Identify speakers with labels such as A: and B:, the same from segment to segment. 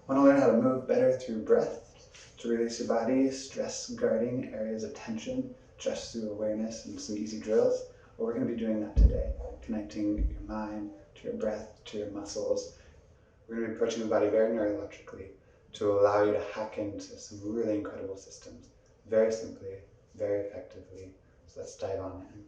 A: Want to learn how to move better through breath, to release your body, stress guarding areas of tension, just through awareness and some easy drills? Well, we're going to be doing that today, connecting your mind to your breath, to your muscles. We're going to be approaching the body very neurologically to allow you to hack into some really incredible systems, very simply, very effectively. So let's dive on in.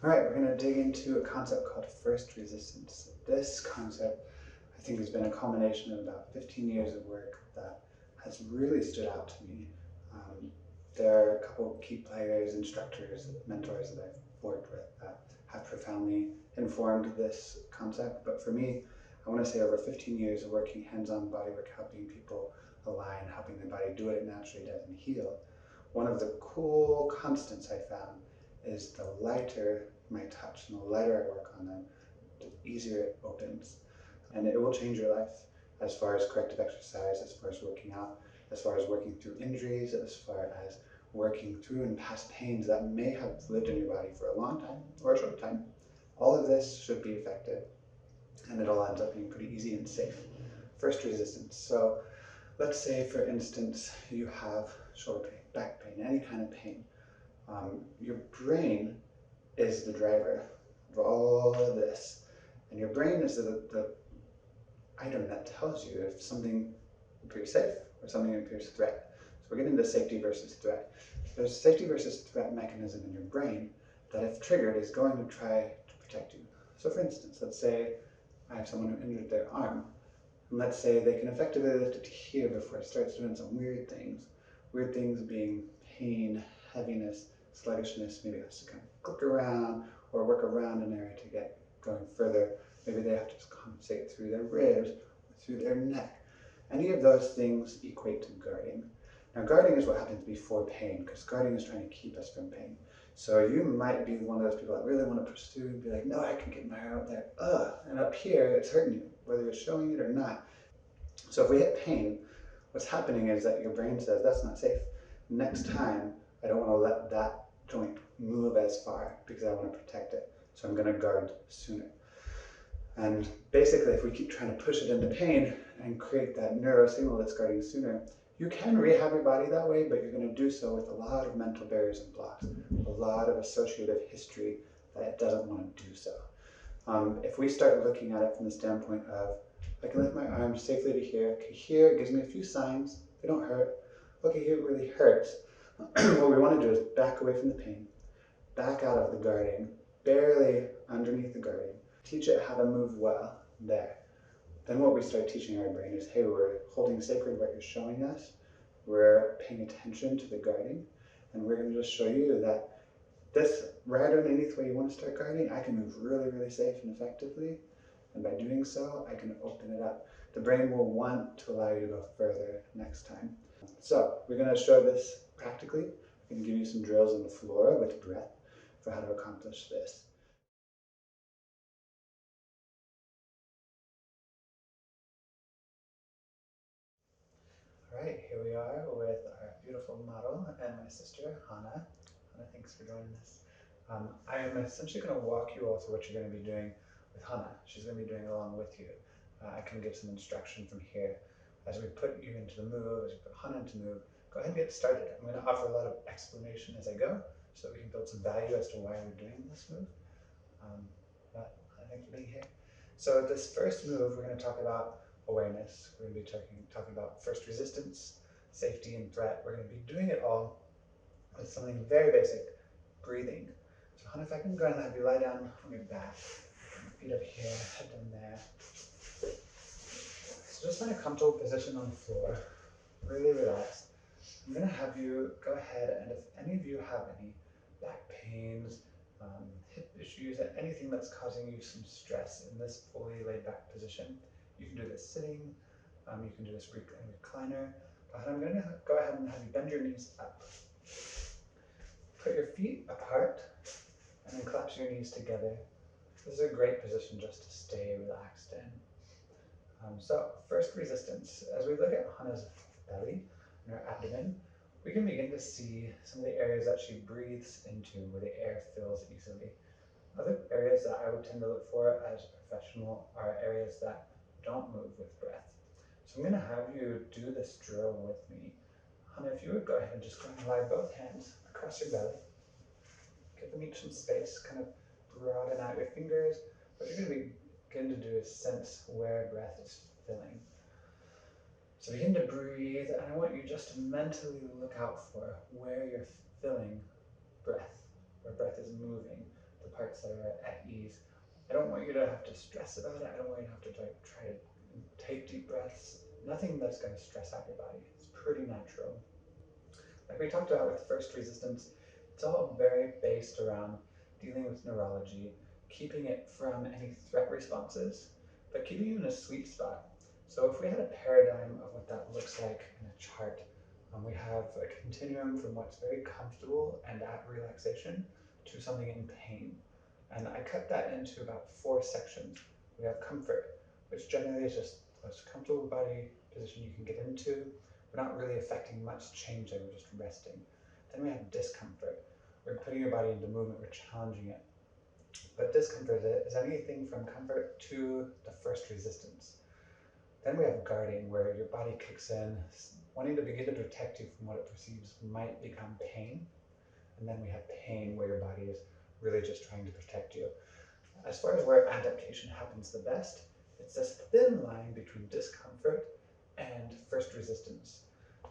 A: All right, we're going to dig into a concept called first resistance. This concept, I think, has been a culmination of about 15 years of work that has really stood out to me. There are a couple of key players, instructors, mentors that I've worked with that have profoundly informed this concept. But for me, I want to say over 15 years of working hands-on bodywork, helping people align, helping their body do what it naturally does and heal. One of the cool constants I found is the lighter my touch and the lighter I work on them, the easier it opens. And it will change your life as far as corrective exercise, as far as working out, as far as working through injuries, as far as working through and past pains that may have lived in your body for a long time or a short time. All of this should be effective, and it all ends up being pretty easy and safe. First resistance. So let's say, for instance, you have shoulder pain, back pain, any kind of pain. Your brain is the driver of all of this. And your brain is the item that tells you if something appears safe or something appears threat. So we're getting to safety versus threat. There's a safety versus threat mechanism in your brain that, if triggered, is going to try to protect you. So for instance, let's say I have someone who injured their arm. And let's say they can effectively lift it here before it starts doing some weird things. Weird things being pain, heaviness, sluggishness. Maybe it has to kind of click around or work around an area to get going further. Maybe they have to compensate through their ribs, through their neck. Any of those things equate to guarding. Now, guarding is what happens before pain, because guarding is trying to keep us from pain. So you might be one of those people that really want to pursue and be like, no, I can get my arm out there, and up here it's hurting you, whether you're showing it or not. So if we hit pain, what's happening is that your brain says, that's not safe. Next time, I don't want to let that joint move as far because I want to protect it. So I'm going to guard sooner. And basically, if we keep trying to push it into pain and create that neurosignal that's guarding sooner, you can rehab your body that way, but you're going to do so with a lot of mental barriers and blocks, a lot of associative history that it doesn't want to do so. If we start looking at it from the standpoint of, I can lift my arms safely to here. Okay, here it gives me a few signs. They don't hurt. Okay, here it really hurts. What we want to do is back away from the pain, back out of the guarding, barely underneath the guarding. Teach it how to move well there. Then what we start teaching our brain is, hey, we're holding sacred what you're showing us. We're paying attention to the guarding, and we're going to just show you that this right underneath where you want to start guarding, I can move really, really safe and effectively. And by doing so, I can open it up. The brain will want to allow you to go further next time. So we're going to show this practically. I'm going to give you some drills on the floor with breath for how to accomplish this. All right, here we are with our beautiful model and my sister, Hannah. Hannah, thanks for joining us. I am essentially going to walk you all through what you're going to be doing with Hannah. She's going to be doing it along with you. I can give some instruction from here. As we put you into the move, as we put Hannah into the move, go ahead and get started. I'm going to offer a lot of explanation as I go so that we can build some value as to why we're doing this move. But thank you for being here. So this first move, we're going to talk about awareness. We're going to be talking about first resistance, safety, and threat. We're going to be doing it all with something very basic, breathing. So Hannah, if I can go ahead and have you lie down on your back, feet up here, head down there. So just find a comfortable position on the floor, really relaxed. I'm going to have you go ahead, and if any of you have any back pains, hip issues, anything that's causing you some stress in this fully laid back position, you can do this sitting, you can do this in recliner. But I'm going to go ahead and have you bend your knees up. Put your feet apart and then collapse your knees together. This is a great position just to stay relaxed in. So first resistance, as we look at Hannah's belly and her abdomen, we can begin to see some of the areas that she breathes into where the air fills easily. Other areas that I would tend to look for as a professional are areas that don't move with breath. So I'm going to have you do this drill with me. Hannah, if you would go ahead and just go and lie both hands across your belly. Give them each some space, kind of broaden out your fingers. What you're going to begin to do is sense where breath is filling. So begin to breathe, and I want you just to mentally look out for where you're filling breath, where breath is moving, the parts that are at ease. I don't want you to have to stress about it. I don't want you to have to try to take deep breaths. Nothing that's going to stress out your body. It's pretty natural. Like we talked about with first resistance, it's all very based around dealing with neurology, keeping it from any threat responses, but keeping you in a sweet spot. So if we had a paradigm of what that looks like in a chart, we have a continuum from what's very comfortable and at relaxation to something in pain. And I cut that into about 4 sections. We have comfort, which generally is just the most comfortable body position you can get into. We're not really affecting much change there, we're just resting. Then we have discomfort. We're putting your body into movement, we're challenging it. But discomfort is anything from comfort to the first resistance. Then we have guarding, where your body kicks in, wanting to begin to protect you from what it perceives might become pain. And then we have pain, where your body is really just trying to protect you. As far as where adaptation happens the best, it's this thin line between discomfort and first resistance.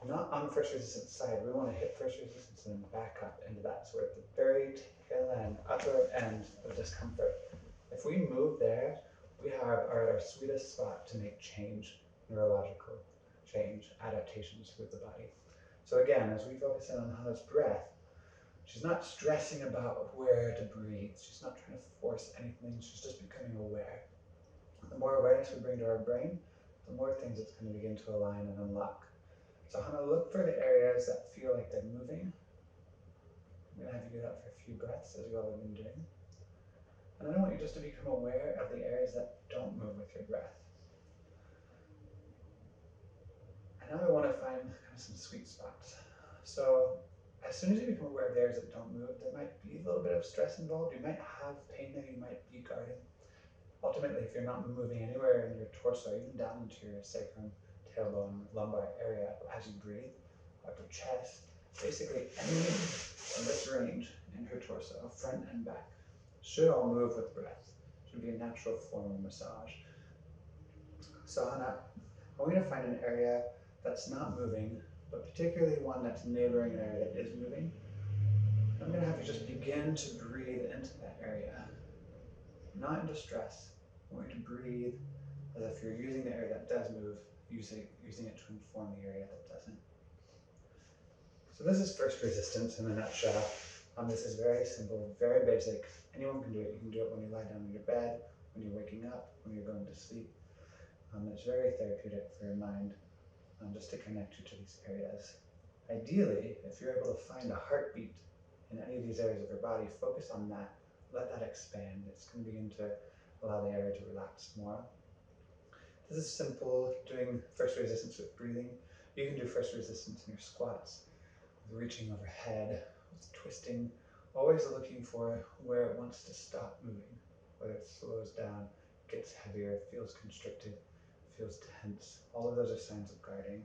A: Not on the first resistance side. We want to hit first resistance and then back up into that. So we're at the very tail end, upper end of discomfort. If we move there, we are at our sweetest spot to make change, neurological change, adaptations with the body. So again, as we focus in on Hannah's breath, she's not stressing about where to breathe. She's not trying to force anything. She's just becoming aware. The more awareness we bring to our brain, the more things it's going to begin to align and unlock. So Hannah, look for the areas that feel like they're moving. I'm going to have you do that for a few breaths, as you all have been doing. And then I want you just to become aware of the areas that don't move with your breath. And now I want to find kind of some sweet spots. So as soon as you become aware of the areas that don't move, there might be a little bit of stress involved. You might have pain there, you might be guarding. Ultimately, if you're not moving anywhere in your torso, even down into your sacrum, tailbone, lumbar area as you breathe, upper chest, basically any of this range in her torso, front and back, should all move with breath. Should be a natural form of massage. So Hannah, I want you to find an area that's not moving, but particularly one that's neighboring an area that is moving. I'm going to have you just begin to breathe into that area, not into stress. I want you to breathe as if you're using the area that does move, using it to inform the area that doesn't. So this is first resistance in a nutshell. This is very simple, very basic. Anyone can do it. You can do it when you lie down in your bed, when you're waking up, when you're going to sleep. It's very therapeutic for your mind, just to connect you to these areas. Ideally, if you're able to find a heartbeat in any of these areas of your body, focus on that. Let that expand. It's going to begin to allow the area to relax more. This is simple, doing first resistance with breathing. You can do first resistance in your squats, with reaching overhead, with twisting, always looking for where it wants to stop moving, whether it slows down, gets heavier, feels constricted, feels tense. All of those are signs of guarding.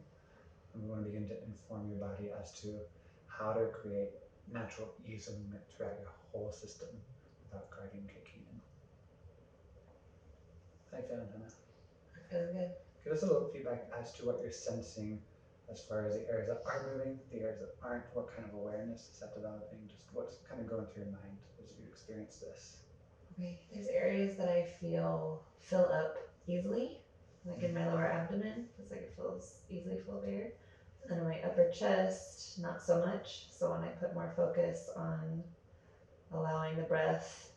A: And we want to begin to inform your body as to how to create natural ease of movement throughout your whole system without guarding kicking in. How you feeling, Hannah?
B: I'm feeling good.
A: Give us a little feedback as to what you're sensing as far as the areas that are moving, the areas that aren't. What kind of awareness is that developing? Just what's kind of going through your mind as you experience this?
B: Okay, there's areas that I feel fill up easily, like in my lower abdomen. It's like it feels easily full of air. And in my upper chest, not so much. So when I put more focus on allowing the breath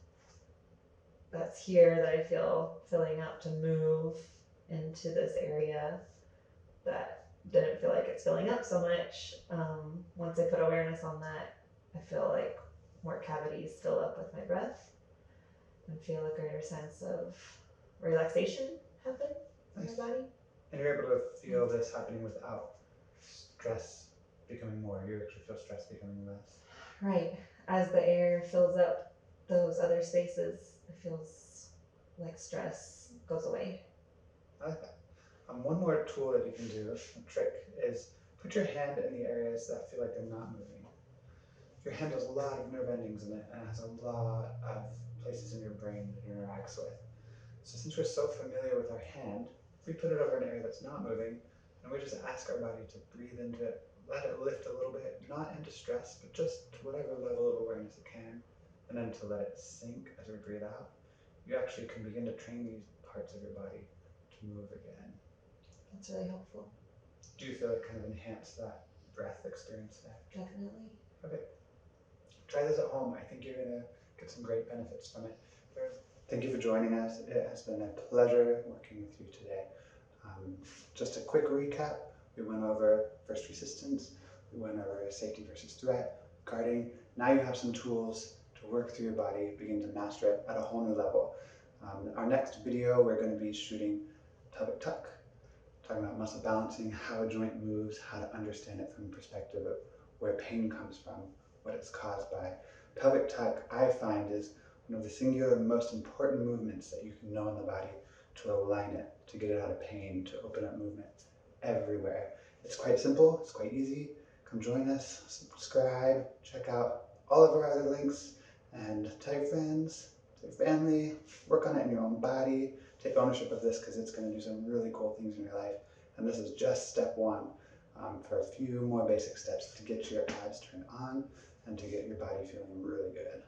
B: that's here that I feel filling up to move into this area that didn't feel like it's filling up so much. Once I put awareness on that, I feel like more cavities fill up with my breath and feel a greater sense of relaxation happen in
A: Nice.
B: my body.
A: And you're able to feel this happening without stress becoming more. You actually feel stress becoming less.
B: Right. As the air fills up those other spaces, it feels like stress goes away.
A: I like that. One more tool that you can do, a trick, is put your hand in the areas that feel like they're not moving. Your hand has a lot of nerve endings in it and it has a lot of places in your brain that it interacts with. So since we're so familiar with our hand, if we put it over an area that's not moving, and we just ask our body to breathe into it, let it lift a little bit, not into stress, but just to whatever level of awareness it can, and then to let it sink as we breathe out, you actually can begin to train these parts of your body to move again.
B: That's really helpful.
A: Do you feel it kind of enhanced that breath experience there?
B: Definitely.
A: Okay. Try this at home. I think you're going to get some great benefits from it. Thank you for joining us. It has been a pleasure working with you today. Just a quick recap. We went over first resistance. We went over safety versus threat, guarding. Now you have some tools to work through your body, begin to master it at a whole new level. Our next video, we're going to be shooting pelvic tuck, talking about muscle balancing, how a joint moves, how to understand it from the perspective of where pain comes from, what it's caused by. Pelvic tuck, I find, is one of the singular most important movements that you can know in the body to align it, to get it out of pain, to open up movement everywhere. It's quite simple, it's quite easy. Come join us, subscribe, check out all of our other links, and tell your friends, tell your family, work on it in your own body. Take ownership of this because it's going to do some really cool things in your life. And this is just step one for a few more basic steps to get your abs turned on and to get your body feeling really good.